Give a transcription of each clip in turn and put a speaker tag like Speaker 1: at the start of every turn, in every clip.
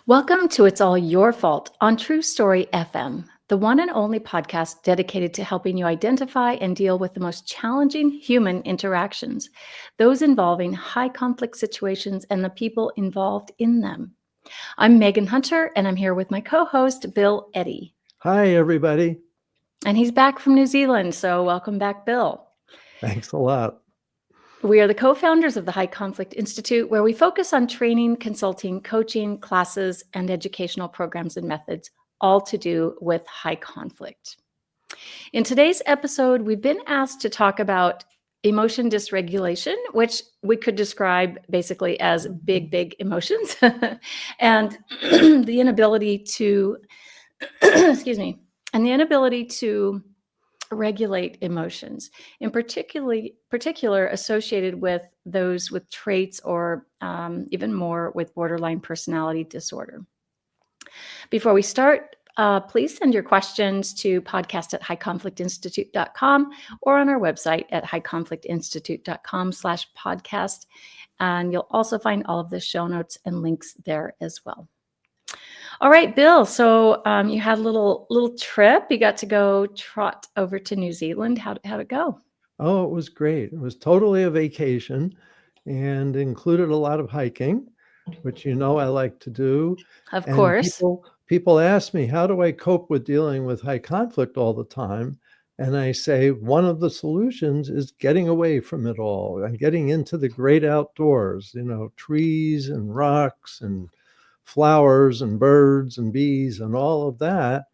Speaker 1: Welcome to It's All Your Fault on True Story FM, the one and only podcast dedicated to helping you identify and deal with the most challenging human interactions, those involving high conflict situations and the people involved in them. I'm Megan Hunter, and I'm here with my co host, Bill Eddy.
Speaker 2: Hi, everybody.
Speaker 1: And he's back from New Zealand, so welcome back, Bill.
Speaker 2: Thanks a lot.
Speaker 1: We are the co-founders of the High Conflict Institute, where we focus on training, consulting, coaching, classes, and educational programs and methods, all to do with high conflict. In today's episode, we've been asked to talk about emotion dysregulation, which we could describe basically as big emotions, and the inability to, and the inability to regulate emotions, in particular associated with those with traits or even more with borderline personality disorder. Before we start, please send your questions to podcast@highconflictinstitute.com or on our website at highconflictinstitute.com/podcast. And you'll also find all of the show notes and links there as well. All right, Bill. So you had a little trip. You got to go trot over to New Zealand. How'd it go?
Speaker 2: Oh, it was great. It was totally a vacation and included a lot of hiking, which I like to do.
Speaker 1: Of
Speaker 2: And
Speaker 1: course.
Speaker 2: people ask me, how do I cope with dealing with high conflict all the time? And I say, one of the solutions is getting away from it all and getting into the great outdoors, trees and rocks and flowers and birds and bees and all of that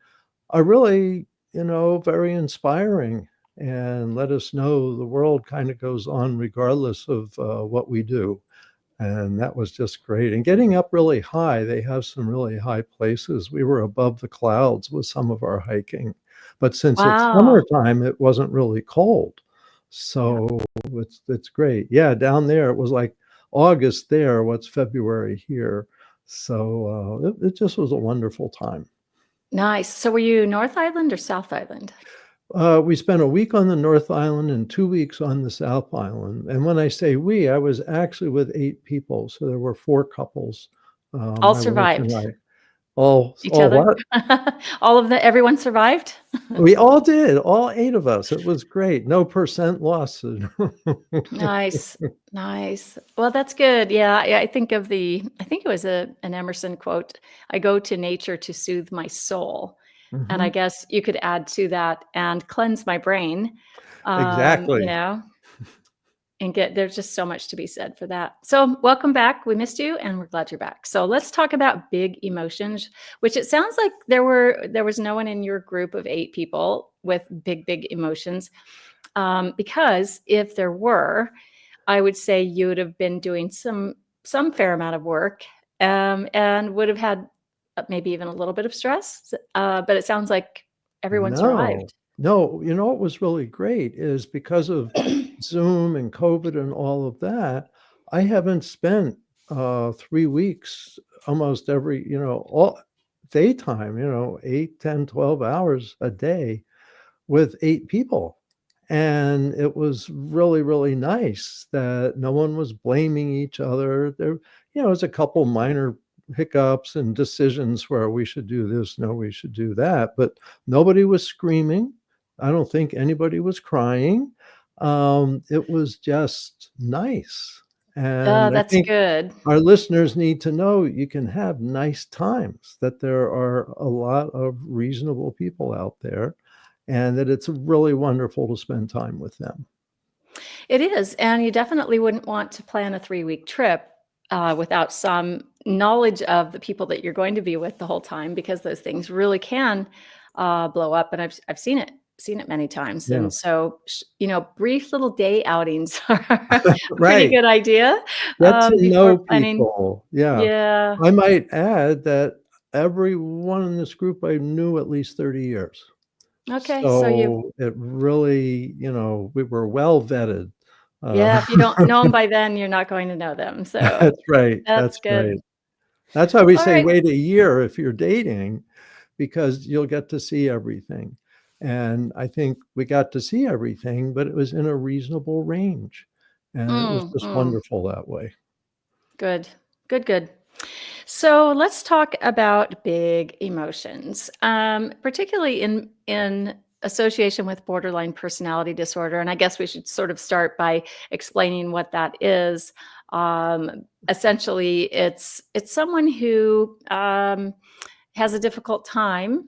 Speaker 2: are really, very inspiring and let us know the world kind of goes on regardless of what we do. And that was just great. And getting up really high, they have some really high places. We were above the clouds with some of our hiking. But since it's
Speaker 1: Wow.
Speaker 2: summertime, it wasn't really cold. So it's great. Yeah, down there, it was like August there, what's February here. So it just was a wonderful time.
Speaker 1: Nice. So were you North Island or South Island?
Speaker 2: We spent a week on the North Island and 2 weeks on the South Island. And when I say we, I was actually with 8 people. So there were 4 couples.
Speaker 1: All
Speaker 2: My wife and
Speaker 1: survived
Speaker 2: I. All
Speaker 1: each other?
Speaker 2: what?
Speaker 1: Everyone survived?
Speaker 2: We all did, all 8 of us. It was great. No percent loss.
Speaker 1: Nice. Well, that's good. Yeah, I think it was an Emerson quote. I go to nature to soothe my soul. And I
Speaker 2: Mhm.
Speaker 1: guess you could add to that and cleanse my brain,
Speaker 2: Exactly.
Speaker 1: and there's just so much to be said for that. So welcome back. We missed you and we're glad you're back. So let's talk about big emotions, which it sounds like there was no one in your group of 8 people with big emotions. Because if there were, I would say you would have been doing some fair amount of work, and would have had maybe even a little bit of stress. But it sounds like everyone
Speaker 2: No,
Speaker 1: survived.
Speaker 2: no. What was really great is because of Zoom and COVID and all of that, I haven't spent 3 weeks almost every, all daytime, 8, 10, 12 hours a day with 8 people. And it was really, really nice that no one was blaming each other. There, was a couple minor hiccups and decisions where we should do this, no, we should do that, but nobody was screaming. I don't think anybody was crying. It was just nice. And I
Speaker 1: That's
Speaker 2: think
Speaker 1: good.
Speaker 2: our listeners need to know you can have nice times, that there are a lot of reasonable people out there, and that it's really wonderful to spend time with them.
Speaker 1: It is, and you definitely wouldn't want to plan a 3-week trip without some knowledge of the people that you're going to be with the whole time, because those things really can blow up, and I've seen it many times.
Speaker 2: Yeah.
Speaker 1: And so, brief little day outings are a pretty
Speaker 2: Right.
Speaker 1: good idea
Speaker 2: Get to know
Speaker 1: before planning.
Speaker 2: people. Yeah.
Speaker 1: Yeah.
Speaker 2: I might add that everyone in this group I knew at least 30 years.
Speaker 1: Okay. So
Speaker 2: So it really, we were well vetted. Uh,
Speaker 1: if you don't know them by then, you're not going to know them. So
Speaker 2: that's right.
Speaker 1: that's
Speaker 2: That's
Speaker 1: good.
Speaker 2: right. That's why we
Speaker 1: All
Speaker 2: say
Speaker 1: right.
Speaker 2: wait a year if you're dating, because you'll get to see everything. And I think we got to see everything, but it was in a reasonable range. And it was just
Speaker 1: Mm.
Speaker 2: wonderful that way.
Speaker 1: Good. Good. So let's talk about big emotions, particularly in association with borderline personality disorder. And I guess we should sort of start by explaining what that is. Essentially, it's someone who has a difficult time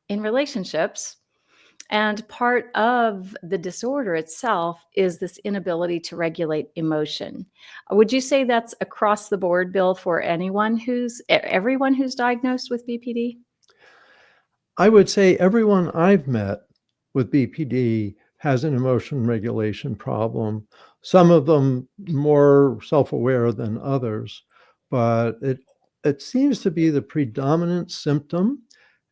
Speaker 1: in relationships. And part of the disorder itself is this inability to regulate emotion. Would you say that's across the board, Bill, for everyone who's diagnosed with BPD?
Speaker 2: I would say everyone I've met with BPD has an emotion regulation problem. Some of them more self-aware than others, but it seems to be the predominant symptom.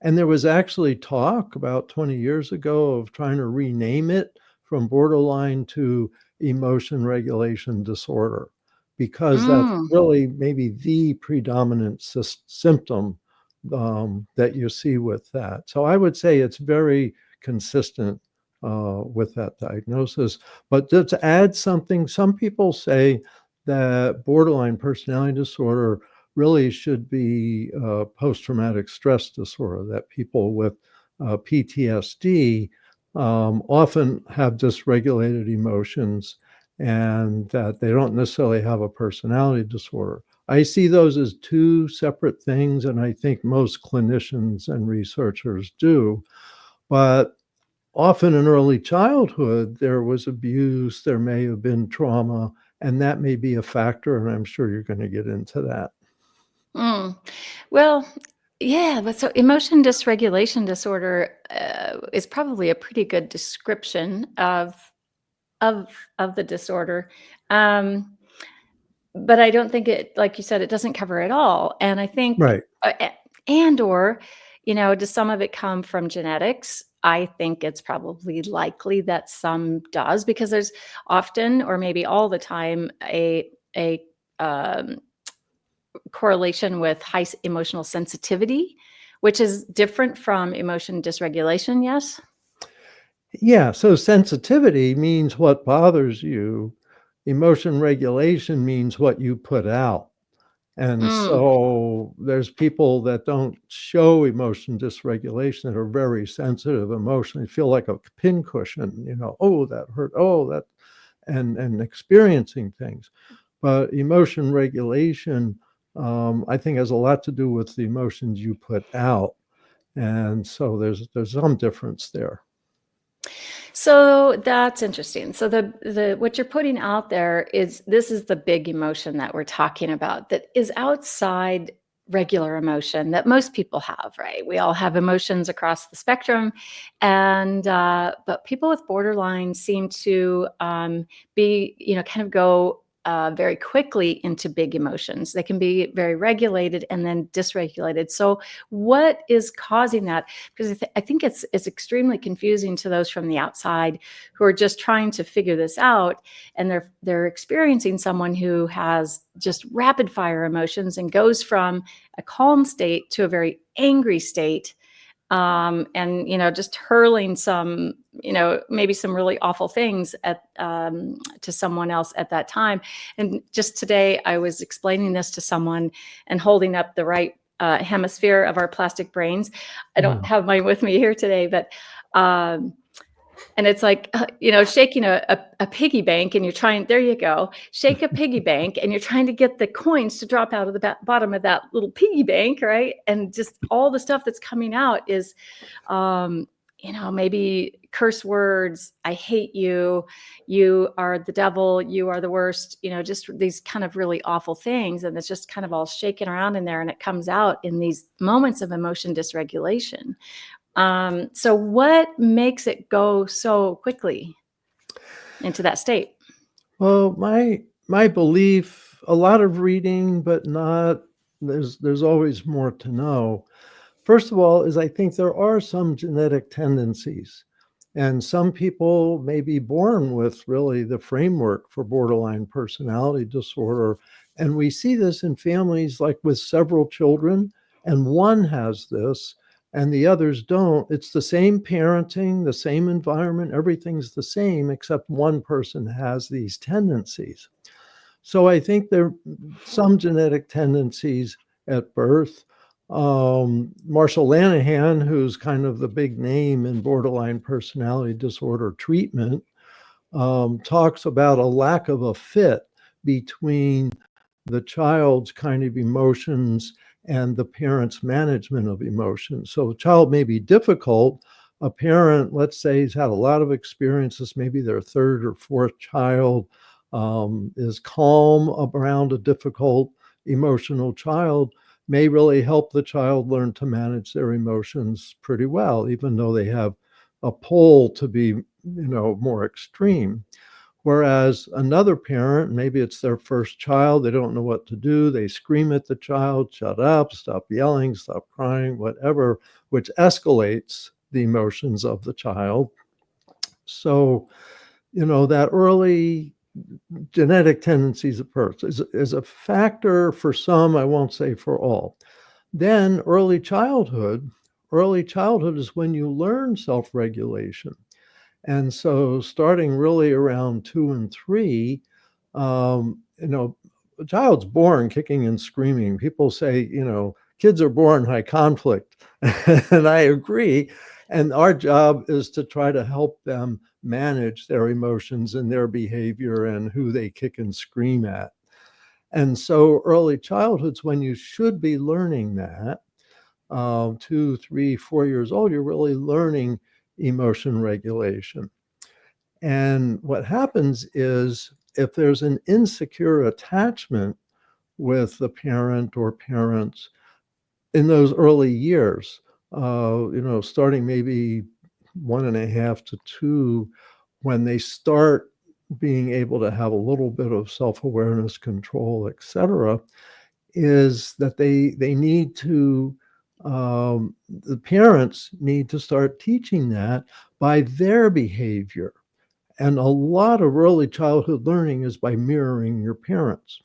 Speaker 2: And there was actually talk about 20 years ago of trying to rename it from borderline to emotion regulation disorder, because that's
Speaker 1: Mm.
Speaker 2: really maybe the predominant symptom that you see with that. So I would say it's very consistent with that diagnosis. But to add something, some people say that borderline personality disorder really should be post-traumatic stress disorder, that people with PTSD often have dysregulated emotions and that they don't necessarily have a personality disorder. I see those as two separate things, and I think most clinicians and researchers do. But often in early childhood, there was abuse, there may have been trauma, and that may be a factor, and I'm sure you're going to get into that.
Speaker 1: Mm. Well, yeah, but so emotion dysregulation disorder is probably a pretty good description of of the disorder. Um, But I don't think it like you said, it doesn't cover it all, and I think,
Speaker 2: Right.
Speaker 1: and or, does some of it come from genetics? I think it's probably likely that some does because there's often, or maybe all the time, a, um, correlation with emotional sensitivity, which is different from emotion dysregulation, yes?
Speaker 2: Yeah, so sensitivity means what bothers you. Emotion regulation means what you put out. And
Speaker 1: Mm,
Speaker 2: so there's people that don't show emotion dysregulation that are very sensitive emotionally, feel like a pincushion, oh, that hurt, oh, that, and experiencing things. But emotion regulation, I think, has a lot to do with the emotions you put out. And so there's some difference there.
Speaker 1: So that's interesting. So the what you're putting out there is this is the big emotion that we're talking about that is outside regular emotion that most people have, right? We all have emotions across the spectrum, and but people with borderline seem to be, kind of go very quickly into big emotions. They can be very regulated and then dysregulated. So, what is causing that? Because I think it's extremely confusing to those from the outside who are just trying to figure this out, and they're experiencing someone who has just rapid fire emotions and goes from a calm state to a very angry state, and just hurling some, maybe some really awful things at to someone else at that time. And just today I was explaining this to someone and holding up the right hemisphere of our plastic brains. I don't
Speaker 2: Mm.
Speaker 1: have mine with me here today, but um, and it's like, shaking a piggy bank, and you're trying, there you go, shake a piggy bank, and you're trying to get the coins to drop out of the bottom of that little piggy bank, right? And just all the stuff that's coming out is, maybe curse words, I hate you, you are the devil, you are the worst, just these kind of really awful things. And it's just kind of all shaking around in there. And it comes out in these moments of emotion dysregulation. So what makes it go so quickly into that state?
Speaker 2: Well, my belief, a lot of reading, but not, there's always more to know. First of all, is I think there are some genetic tendencies, and some people may be born with really the framework for borderline personality disorder. And we see this in families like with several children, and one has this and the others don't. It's the same parenting, the same environment, everything's the same, except one person has these tendencies. So I think there are some genetic tendencies, at birth. Marshall Lanahan, who's kind of the big name in borderline personality disorder treatment, talks about a lack of a fit between the child's kind of emotions and the parent's management of emotions. So a child may be difficult. A parent, let's say, has had a lot of experiences, maybe their third or fourth child, is calm around a difficult emotional child, may really help the child learn to manage their emotions pretty well, even though they have a pull to be, more extreme. Whereas another parent, maybe it's their first child, they don't know what to do. They scream at the child, shut up, stop yelling, stop crying, whatever, which escalates the emotions of the child. So, that early genetic tendencies of birth is a factor for some, I won't say for all. Then early childhood is when you learn self-regulation. And so starting really around 2 and 3, a child's born kicking and screaming. People say, kids are born high conflict. And I agree. And our job is to try to help them manage their emotions and their behavior and who they kick and scream at. And so early childhood's when you should be learning that. 2, 3, 4 years old, you're really learning emotion regulation. And what happens is if there's an insecure attachment with the parent or parents in those early years, starting maybe 1.5 to 2, when they start being able to have a little bit of self-awareness, control, etc., is that they need to, the parents need to start teaching that by their behavior. And a lot of early childhood learning is by mirroring your parents.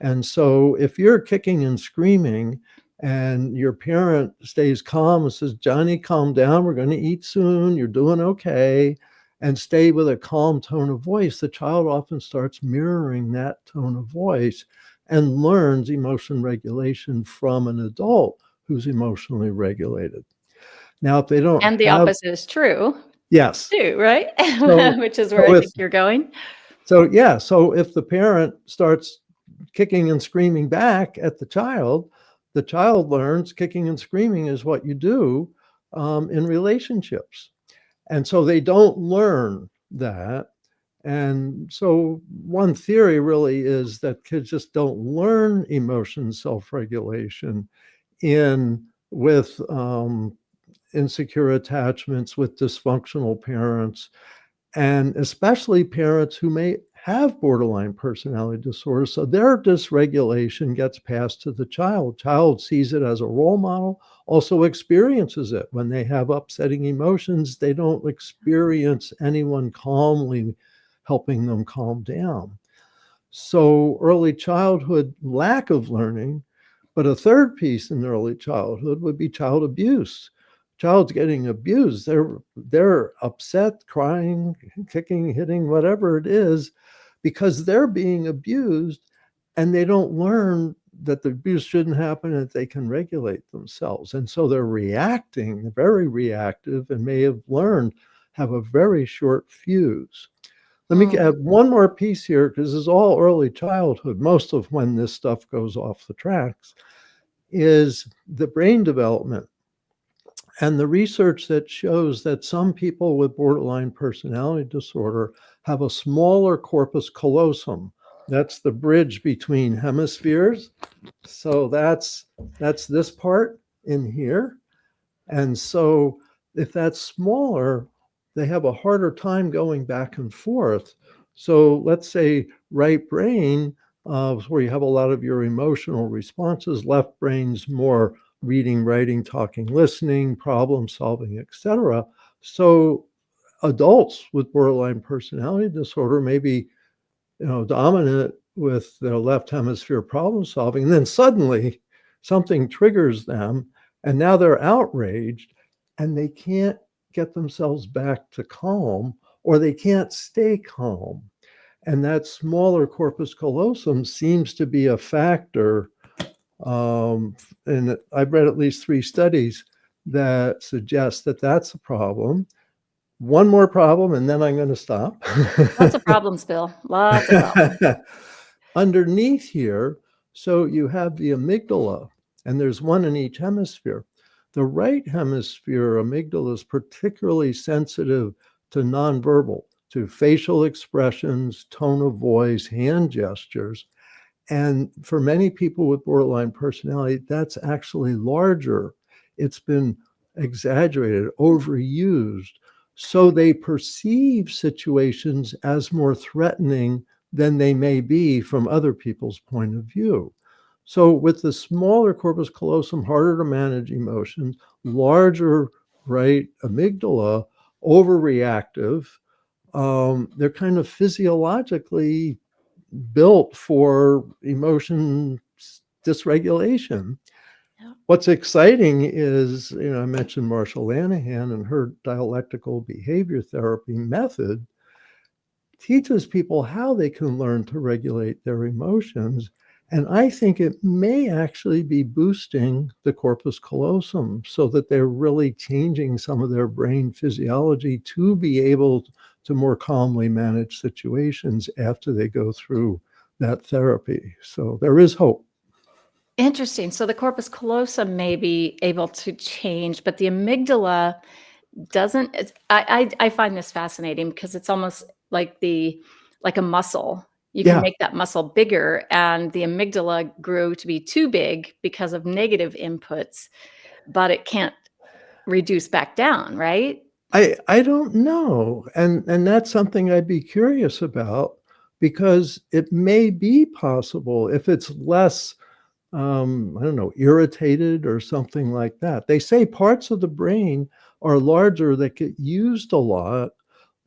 Speaker 2: And so if you're kicking and screaming and your parent stays calm and says, Johnny, calm down, we're going to eat soon, you're doing okay, and stay with a calm tone of voice, the child often starts mirroring that tone of voice and learns emotion regulation from an adult who's emotionally regulated. Now, if they don't
Speaker 1: And the
Speaker 2: have,
Speaker 1: opposite is true
Speaker 2: yes.
Speaker 1: too, right?
Speaker 2: So,
Speaker 1: Which is where
Speaker 2: so
Speaker 1: I
Speaker 2: if
Speaker 1: think you're going.
Speaker 2: So if the parent starts kicking and screaming back at the child learns kicking and screaming is what you do in relationships. And so they don't learn that. And so one theory really is that kids just don't learn emotion self-regulation with insecure attachments, with dysfunctional parents, and especially parents who may have borderline personality disorder. So their dysregulation gets passed to the child. Child sees it as a role model, also experiences it. When they have upsetting emotions, they don't experience anyone calmly helping them calm down. So early childhood lack of learning, but a third piece in early childhood would be child abuse. Child's getting abused. They're upset, crying, kicking, hitting, whatever it is, because they're being abused and they don't learn that the abuse shouldn't happen and that they can regulate themselves. And so they're reacting, very reactive, and may have a very short fuse. Let me add one more piece here, because this is all early childhood. Most of when this stuff goes off the tracks is the brain development. And the research that shows that some people with borderline personality disorder have a smaller corpus callosum. That's the bridge between hemispheres. So that's this part in here. And so if that's smaller, they have a harder time going back and forth. So let's say right brain, where you have a lot of your emotional responses, left brain's more reading, writing, talking, listening, problem solving, etc. So adults with borderline personality disorder may be, dominant with their left hemisphere problem solving, and then suddenly something triggers them, and now they're outraged, and they can't get themselves back to calm, or they can't stay calm. And that smaller corpus callosum seems to be a factor And I've read at least 3 studies that suggest that that's a problem. One more problem, and then I'm going to stop.
Speaker 1: Lots of problems, Bill. Lots of problems.
Speaker 2: Underneath here, so you have the amygdala, and there's one in each hemisphere. The right hemisphere amygdala is particularly sensitive to nonverbal, to facial expressions, tone of voice, hand gestures. And for many people with borderline personality, that's actually larger. It's been exaggerated, overused. So they perceive situations as more threatening than they may be from other people's point of view. So with the smaller corpus callosum, harder to manage emotions, larger right amygdala, overreactive, they're kind of physiologically built for emotion dysregulation.
Speaker 1: Yeah.
Speaker 2: What's exciting is, I mentioned Marsha Lanahan and her dialectical behavior therapy method teaches people how they can learn to regulate their emotions. And I think it may actually be boosting the corpus callosum so that they're really changing some of their brain physiology to be able to more calmly manage situations after they go through that therapy. So there is hope.
Speaker 1: Interesting. So the corpus callosum may be able to change, but the amygdala doesn't. I find this fascinating because it's almost like a muscle. You can
Speaker 2: Yeah,
Speaker 1: make that muscle bigger, and the amygdala grew to be too big because of negative inputs, but it can't reduce back down, right?
Speaker 2: I don't know. And that's something I'd be curious about because it may be possible if it's less I don't know, irritated or something like that. They say parts of the brain are larger that get used a lot.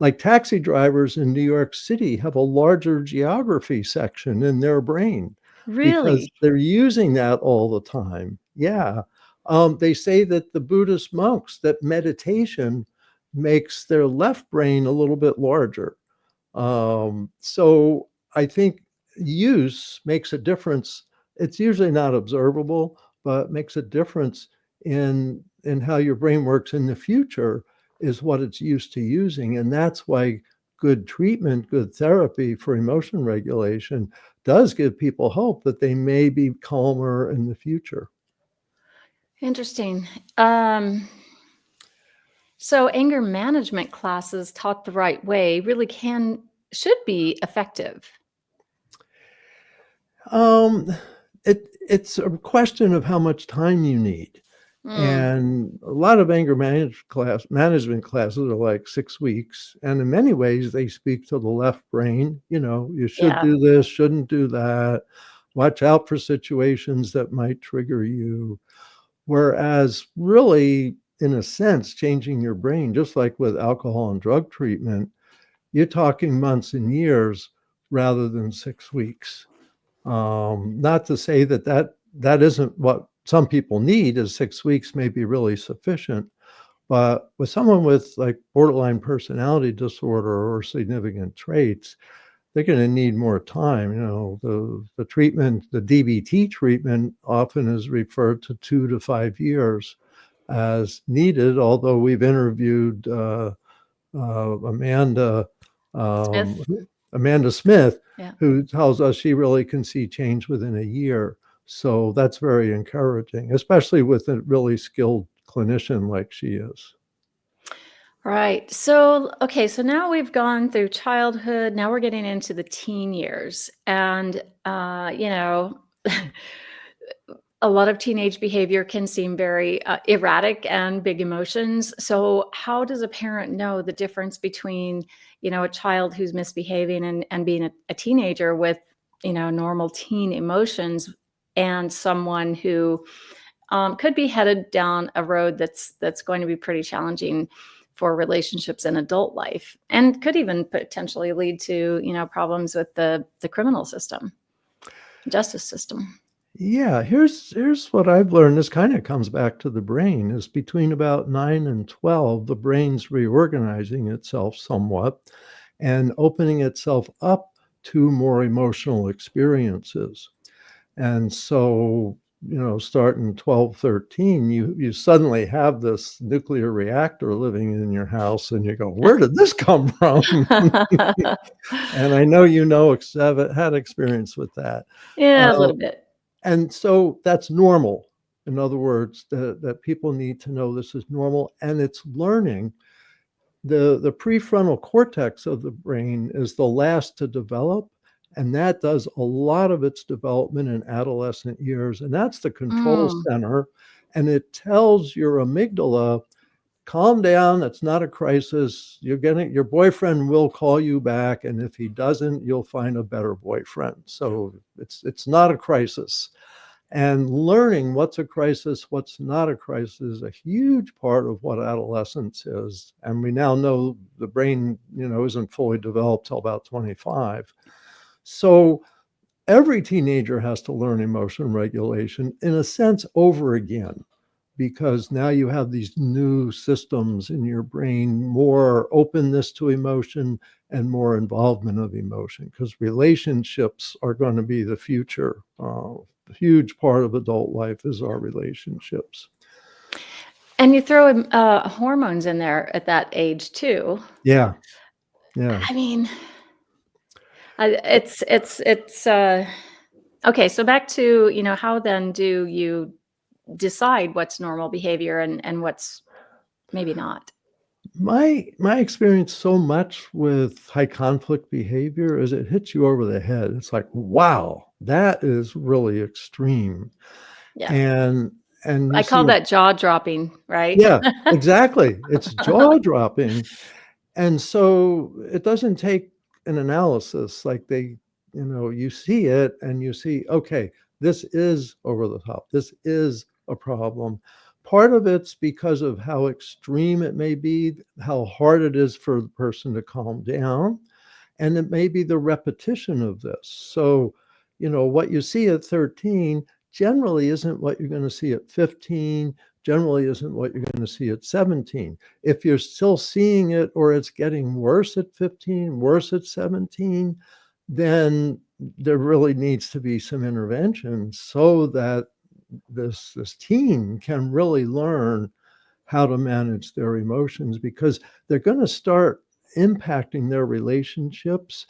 Speaker 2: Like taxi drivers in New York City have a larger geography section in their brain because
Speaker 1: Really?
Speaker 2: they're using that all the time. Yeah. They say that the Buddhist monks, that meditation makes their left brain a little bit larger. So I think use makes a difference. It's usually not observable, but makes a difference in how your brain works in the future is what it's used to using. And that's why good treatment, good therapy for emotion regulation does give people hope that they may be calmer in the future.
Speaker 1: Interesting. So anger management classes taught the right way really should be effective.
Speaker 2: Um, it's a question of how much time you need.
Speaker 1: Mm,
Speaker 2: And a lot of management classes are like 6 weeks. And in many ways, they speak to the left brain. You should
Speaker 1: yeah.
Speaker 2: do this, shouldn't do that. Watch out for situations that might trigger you. Whereas, really, in a sense, changing your brain, just like with alcohol and drug treatment, you're talking months and years rather than 6 weeks. Not to say that isn't what some people need, is 6 weeks may be really sufficient. But with someone with like borderline personality disorder or significant traits, they're going to need more time. The treatment, the DBT treatment, often is referred to 2 to 5 years as needed. Although we've interviewed Amanda um,
Speaker 1: Smith.
Speaker 2: Amanda Smith,
Speaker 1: Yeah.
Speaker 2: who tells us she really can see change within a year. So that's very encouraging, especially with a really skilled clinician like she is.
Speaker 1: Right. So, okay. So now we've gone through childhood. Now we're getting into the teen years. And, a lot of teenage behavior can seem very erratic and big emotions. So, how does a parent know the difference between, a child who's misbehaving and being a teenager with, normal teen emotions and someone who could be headed down a road that's going to be pretty challenging for relationships in adult life and could even potentially lead to problems with the criminal system, justice system.
Speaker 2: Yeah, here's what I've learned. This kind of comes back to the brain. Is between about 9 and 12, the brain's reorganizing itself somewhat and opening itself up to more emotional experiences. And so starting 12, 13, you suddenly have this nuclear reactor living in your house, and you go, where did this come from? And I know had experience with that.
Speaker 1: Yeah, a
Speaker 2: Uh,
Speaker 1: little bit.
Speaker 2: and so that's normal. In other words, that people need to know this is normal, and it's learning. The prefrontal cortex of the brain is the last to develop, and that does a lot of its development in adolescent years, and that's the control
Speaker 1: Mm.
Speaker 2: center, and it tells your amygdala, calm down, that's not a crisis, your boyfriend will call you back, and if he doesn't, you'll find a better boyfriend. So it's not a crisis. And learning what's a crisis, what's not a crisis is a huge part of what adolescence is. And we now know the brain, isn't fully developed till about 25. So every teenager has to learn emotion regulation, in a sense, over again, because now you have these new systems in your brain, more openness to emotion and more involvement of emotion, because relationships are going to be the future. A huge part of adult life is our relationships.
Speaker 1: And you throw hormones in there at that age too.
Speaker 2: Yeah, yeah.
Speaker 1: I mean, it's okay. So back to, how then do you decide what's normal behavior and what's maybe not?
Speaker 2: My experience so much with high conflict behavior is it hits you over the head. It's like, wow, that is really extreme.
Speaker 1: Yeah.
Speaker 2: And you
Speaker 1: I call
Speaker 2: see,
Speaker 1: that jaw dropping, right?
Speaker 2: yeah, exactly. It's jaw dropping. And so it doesn't take an analysis. Like you see it and you see, okay, this is over the top. This is a problem. Part of it's because of how extreme it may be, how hard it is for the person to calm down. And it may be the repetition of this. So, what you see at 13 generally isn't what you're going to see at 15, generally isn't what you're going to see at 17. If you're still seeing it or it's getting worse at 15, worse at 17, then there really needs to be some intervention so that this teen can really learn how to manage their emotions, because they're going to start impacting their relationships,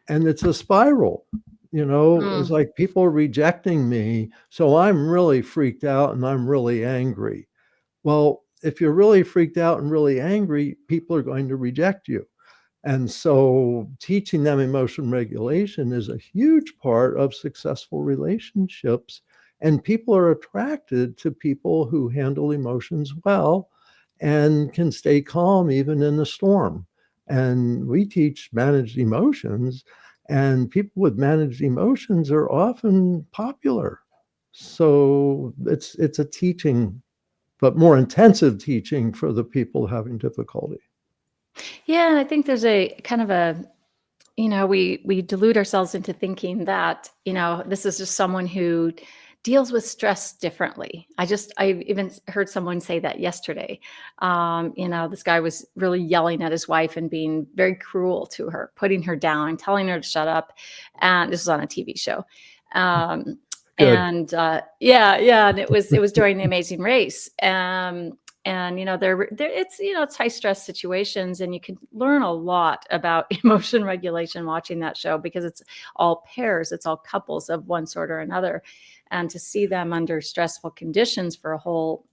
Speaker 2: and it's a spiral. It's
Speaker 1: Mm.
Speaker 2: like people rejecting me, so I'm really freaked out and I'm really angry. Well, if you're really freaked out and really angry, people are going to reject you. And so teaching them emotion regulation is a huge part of successful relationships. And people are attracted to people who handle emotions well and can stay calm even in the storm. And we teach managed emotions, and people with managed emotions are often popular. So it's a teaching, but more intensive teaching for the people having difficulty.
Speaker 1: Yeah, and I think there's a kind of a, we delude ourselves into thinking that, this is just someone who deals with stress differently. I even heard someone say that yesterday. This guy was really yelling at his wife and being very cruel to her, putting her down, telling her to shut up. And this was on a TV show. Um,
Speaker 2: Good.
Speaker 1: yeah, and it was during The Amazing Race. And there it's high stress situations, and you can learn a lot about emotion regulation watching that show, because it's all pairs, it's all couples of one sort or another, and to see them under stressful conditions for a whole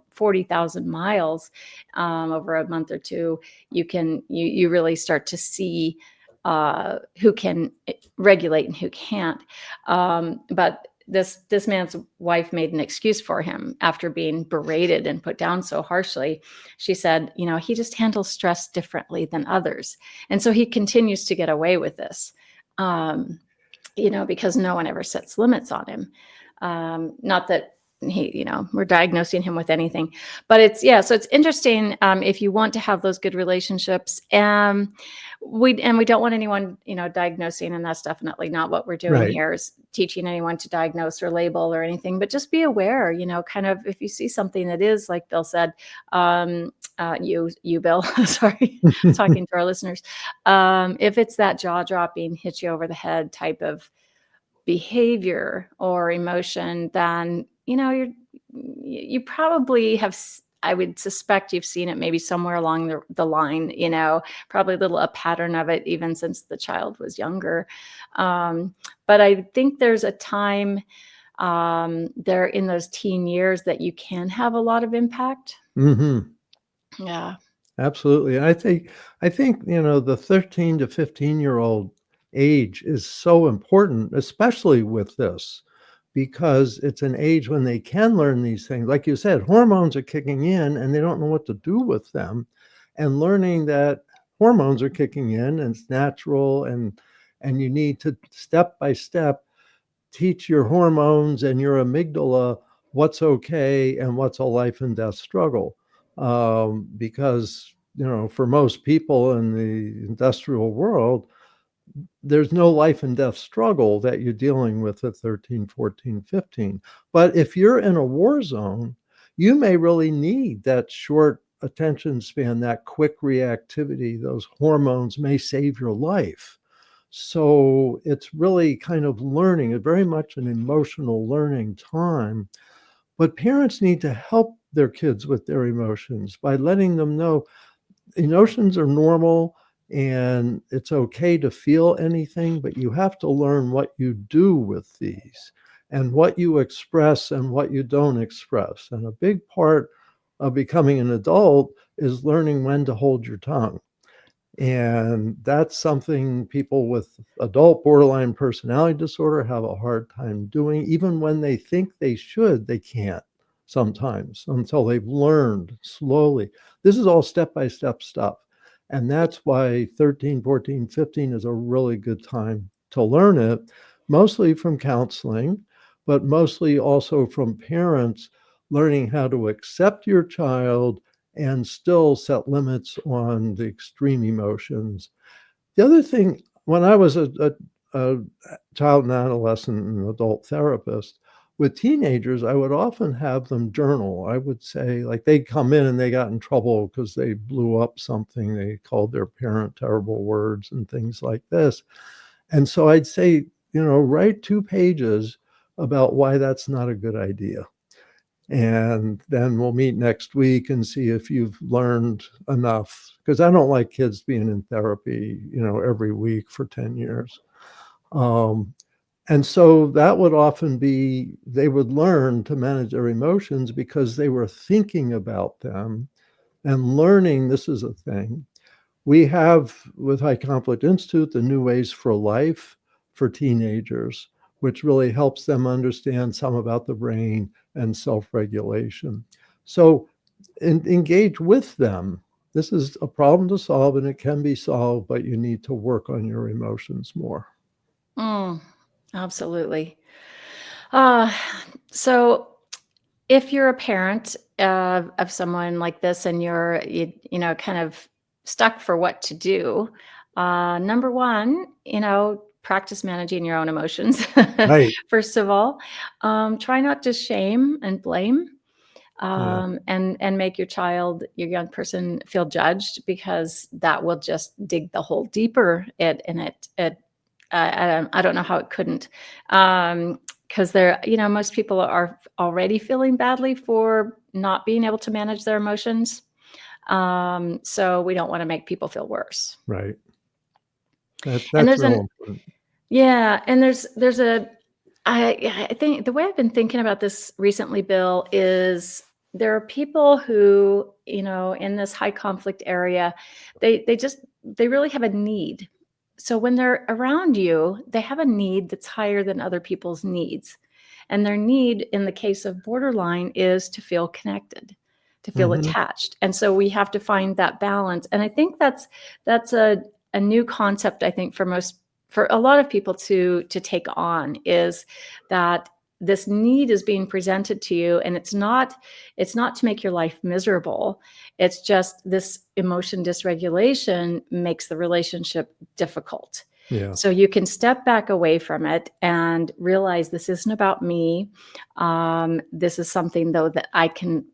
Speaker 1: 40,000 miles over a month or two, you really start to see who can regulate and who can't. But this man's wife made an excuse for him after being berated and put down so harshly. She said, he just handles stress differently than others. And so he continues to get away with this, because no one ever sets limits on him. Not that we're diagnosing him with anything, but so it's interesting. If you want to have those good relationships, we don't want anyone, diagnosing, and that's definitely not what we're doing
Speaker 2: Right.
Speaker 1: here, is teaching anyone to diagnose or label or anything, but just be aware, kind of, if you see something that is, like Bill said, you Bill, sorry, talking to our listeners, if it's that jaw dropping, hit you over the head type of behavior or emotion, then you probably have, I would suspect you've seen it maybe somewhere along the line, probably a pattern of it even since the child was younger. But I think there's a time there in those teen years that you can have a lot of impact.
Speaker 2: Mhm.
Speaker 1: Yeah.
Speaker 2: Absolutely. And I think, the 13 to 15-year-old age is so important, especially with this, because it's an age when they can learn these things. Like you said, hormones are kicking in and they don't know what to do with them. And learning that hormones are kicking in and it's natural, and you need to step by step teach your hormones and your amygdala what's okay and what's a life and death struggle. Because, for most people in the industrial world, there's no life and death struggle that you're dealing with at 13, 14, 15. But if you're in a war zone, you may really need that short attention span, that quick reactivity. Those hormones may save your life. So it's really kind of learning, very much an emotional learning time. But parents need to help their kids with their emotions by letting them know emotions are normal and it's okay to feel anything, but you have to learn what you do with these and what you express and what you don't express. And a big part of becoming an adult is learning when to hold your tongue. And that's something people with adult borderline personality disorder have a hard time doing. Even when they think they should, they can't sometimes until they've learned slowly. This is all step-by-step stuff. And that's why 13, 14, 15 is a really good time to learn it, mostly from counseling, but mostly also from parents learning how to accept your child and still set limits on the extreme emotions. The other thing, when I was a child and adolescent and adult therapist, with teenagers, I would often have them journal. I would say, like, they'd come in and they got in trouble because they blew up something. They called their parent terrible words and things like this. And so I'd say, write 2 pages about why that's not a good idea. And then we'll meet next week and see if you've learned enough. Because I don't like kids being in therapy, every week for 10 years. Um, and so that would often be, they would learn to manage their emotions because they were thinking about them and learning this is a thing. We have, with High Conflict Institute, the New Ways for Life for teenagers, which really helps them understand some about the brain and self-regulation. So engage with them. This is a problem to solve and it can be solved, but you need to work on your emotions more.
Speaker 1: Mm, absolutely. Uh, so if you're a parent of someone like this and you're kind of stuck for what to do, number one, practice managing your own emotions.
Speaker 2: Right.
Speaker 1: First of all, try not to shame and blame,
Speaker 2: Yeah.
Speaker 1: and make your young person feel judged, because that will just dig the hole deeper. I don't know how it couldn't. Because most people are already feeling badly for not being able to manage their emotions. So we don't want to make people feel worse.
Speaker 2: Right.
Speaker 1: And
Speaker 2: That's real important.
Speaker 1: yeah, and I think the way I've been thinking about this recently, Bill, is there are people who, in this high conflict area, they really have a need. So when they're around you, they have a need that's higher than other people's needs. And their need in the case of borderline is to feel connected, to feel
Speaker 2: Mhm.
Speaker 1: attached. And so we have to find that balance. And I think that's a new concept, I think, for a lot of people to take on, is that this need is being presented to you, and it's not to make your life miserable. It's just this emotion dysregulation makes the relationship difficult.
Speaker 2: Yeah.
Speaker 1: So you can step back away from it and realize this isn't about me. This is something, though, that I can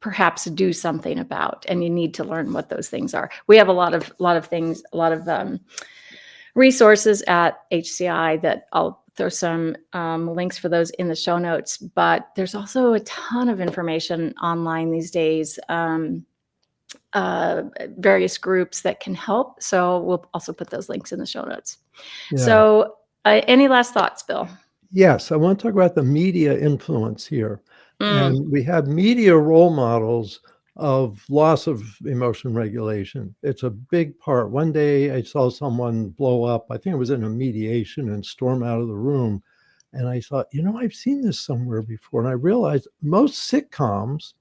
Speaker 1: perhaps do something about, and you need to learn what those things are. We have a lot of things, a lot of resources at HCI that I'll throw some links for those in the show notes. But there's also a ton of information online these days, various groups that can help. So we'll also put those links in the show notes.
Speaker 2: Yeah.
Speaker 1: So any last thoughts, Bill?
Speaker 2: Yes, I want to talk about the media influence here.
Speaker 1: Mm,
Speaker 2: And we have media role models of loss of emotion regulation. It's a big part. One day I saw someone blow up, I think it was in a mediation, and storm out of the room. And I thought, I've seen this somewhere before. And I realized most sitcoms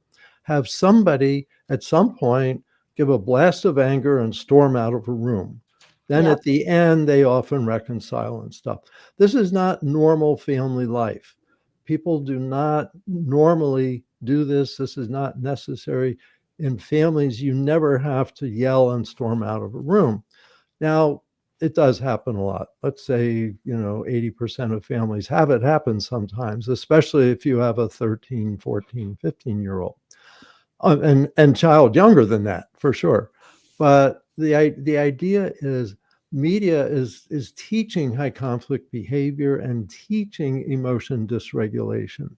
Speaker 2: have somebody at some point give a blast of anger and storm out of a room. Then
Speaker 1: yep.
Speaker 2: at the end, they often reconcile and stuff. This is not normal family life. People do not normally do this. This is not necessary. In families, you never have to yell and storm out of a room. Now, it does happen a lot. Let's say, 80% of families have it happen sometimes, especially if you have a 13, 14, 15-year-old. And child younger than that, for sure. But the idea is media is teaching high conflict behavior and teaching emotion dysregulation.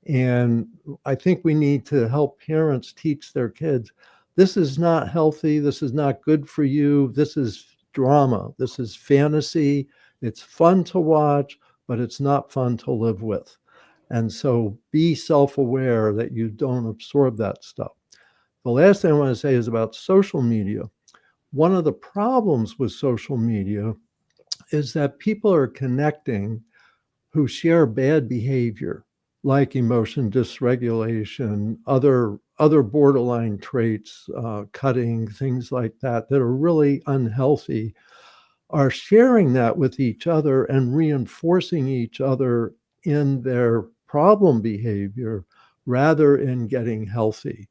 Speaker 2: And I think we need to help parents teach their kids, this is not healthy, this is not good for you, this is drama, this is fantasy, it's fun to watch, but it's not fun to live with. And so be self-aware that you don't absorb that stuff. The last thing I want to say is about social media. One of the problems with social media is that people are connecting who share bad behavior, like emotion dysregulation, other borderline traits, cutting, things like that are really unhealthy, are sharing that with each other and reinforcing each other in their problem behavior rather in getting healthy.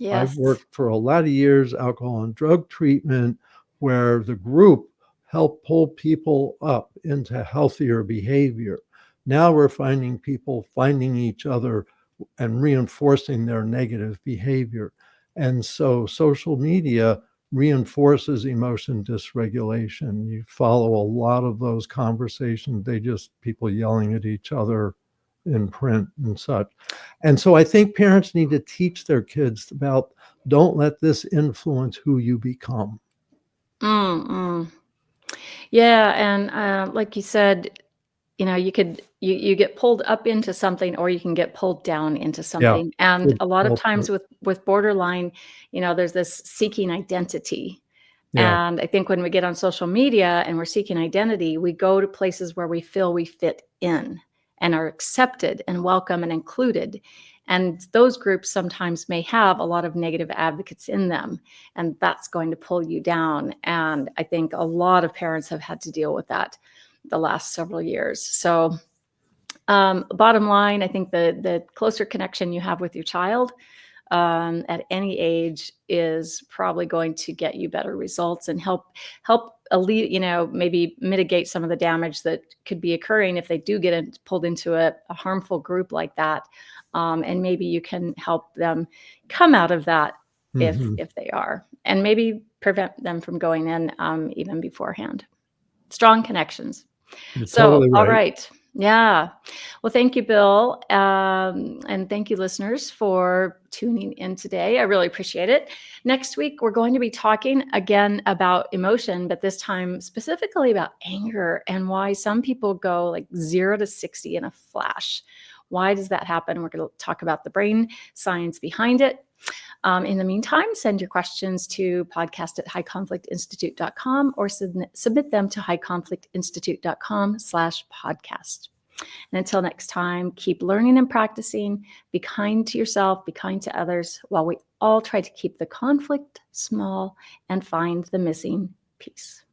Speaker 2: I've
Speaker 1: Yes.
Speaker 2: worked for a lot of years alcohol and drug treatment where the group helped pull people up into healthier behavior. Now we're finding people finding each other and reinforcing their negative behavior. And so social media reinforces emotion dysregulation. You follow a lot of those conversations, people yelling at each other in print and such. And so I think parents need to teach their kids about, don't let this influence who you become.
Speaker 1: Mm-mm. Yeah, and like you said, you get pulled up into something, or you can get pulled down into
Speaker 2: Yeah.
Speaker 1: something. And
Speaker 2: Good.
Speaker 1: a lot of
Speaker 2: Well
Speaker 1: times
Speaker 2: put.
Speaker 1: with borderline, there's this seeking identity.
Speaker 2: Yeah.
Speaker 1: And I think when we get on social media and we're seeking identity, we go to places where we feel we fit in and are accepted and welcome and included. And those groups sometimes may have a lot of negative advocates in them, and that's going to pull you down. And I think a lot of parents have had to deal with that the last several years. So bottom line, I think the closer connection you have with your child at any age is probably going to get you better results and help maybe mitigate some of the damage that could be occurring if they do get pulled into a harmful group like that. And maybe you can help them come out of that
Speaker 2: Mhm.
Speaker 1: if they are, and maybe prevent them from going in even beforehand. Strong connections.
Speaker 2: You're
Speaker 1: So,
Speaker 2: totally
Speaker 1: all
Speaker 2: right.
Speaker 1: right. Yeah. Well, thank you, Bill. And thank you, listeners, for tuning in today. I really appreciate it. Next week, we're going to be talking again about emotion, but this time specifically about anger and why some people go like 0 to 60 in a flash. Why does that happen? We're going to talk about the brain science behind it. In the meantime, send your questions to podcast@highconflictinstitute.com or submit them to highconflictinstitute.com/podcast. And until next time, keep learning and practicing. Be kind to yourself, be kind to others, while we all try to keep the conflict small and find the missing piece.